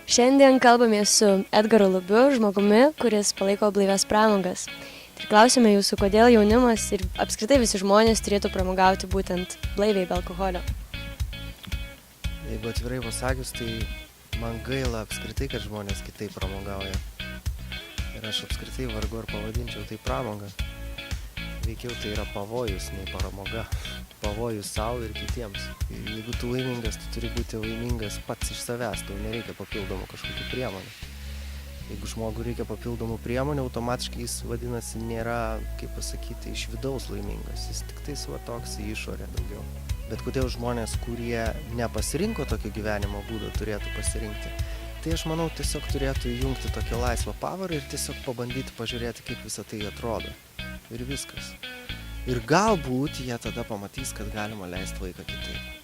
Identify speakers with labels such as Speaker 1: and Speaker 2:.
Speaker 1: Šiandien kalbamės su Edgaru Lubiu, žmogumi, kuris palaiko blaivias pramogas. Ir klausime jūsų, kodėl jaunimas ir apskritai visi žmonės turėtų pramogauti būtent blaiviai be alkoholio.
Speaker 2: Jeigu atvirai pasakius, tai man gaila apskritai, kad žmonės kitaip pramogauja. Ir aš apskritai vargu ar pavadinčiau tai pramogą. Veikiau tai yra pavojus, nei pramoga. Pavojus savo ir kitiems. Ir jeigu tu laimingas, tu turi būti laimingas pats iš savęs, tau nereikia papildomų kažkokių priemonių. Jeigu žmogui reikia papildomų priemonių, automatiškai jis vadinasi nėra, kaip pasakyti, iš vidaus laimingas. Jis tik tais va toks į išorę daugiau. Bet kodėl žmonės, kurie nepasirinko tokio gyvenimo būdo, turėtų pasirinkti? Tai aš manau, tiesiog turėtų įjungti tokią laisvą pavarą ir tiesiog pabandyti pažiūrėti, kaip visa tai atrodo. Ir viskas. Ir galbūt jie tada pamatys, kad galima leisti laiką kitaip.